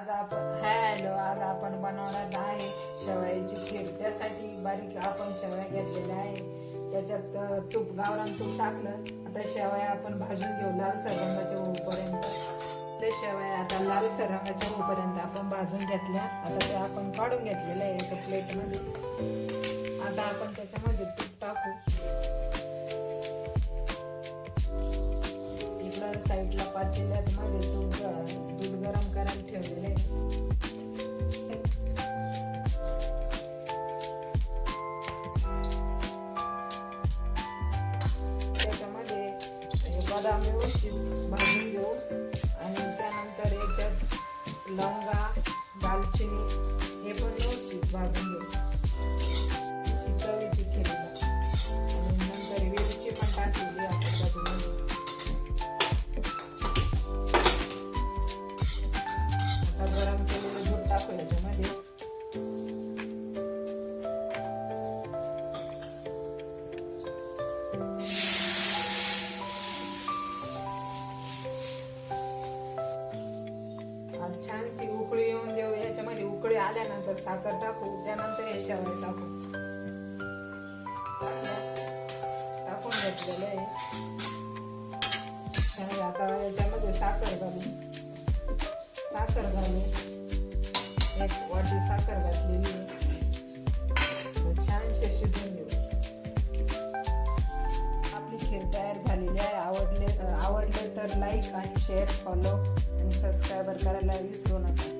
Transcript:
आज आपण बनवणार आहे शेवयाची खीर. त्यासाठी बारीक आपण शेवया घेतलेल्या आहे. त्याच्यात तूप, गावरान तूप टाकलं. आता शेवया आपण भाजून घेऊ लालसर रंगाच्या होईपर्यंत. ते शेवया आता लालसर रंगाच्या होईपर्यंत आपण भाजून घेतल्या. आता ते आपण काढून घेतलेलं आहे एका प्लेटमध्ये. आता आपण त्याच्यामध्ये तूप टाकू. इकडं साईडला पातेल्यात मध्ये दूध गरम करायला ठेवलेलं आहे. त्याच्यामध्ये बदाम व्यवस्थित भाजून घेऊ आणि त्यानंतर याच्यात लवंगा, दालचिनी हे पण व्यवस्थित भाजून घेऊ. चवीची खीर आणि नंतर वेलची पण टाकलेली आपण बाजूला. आता गरम केलेलं दूध टाकू याच्यामध्ये. छानशी उकळी येऊन देऊ. याच्यामध्ये उकळी आल्यानंतर साखर टाकू. त्यानंतर हे शेवया टाकू. टाकून घेतलेलं आहे. आता याच्यामध्ये साखर घालू. एक वाटी साखर घातलेली. छानशी शिजवून देऊ. आपली खीर तयार झालेली आहे. आवडले तर लाईक आणि शेअर, फॉलो आणि सबस्क्राईब करायला विसरू नका.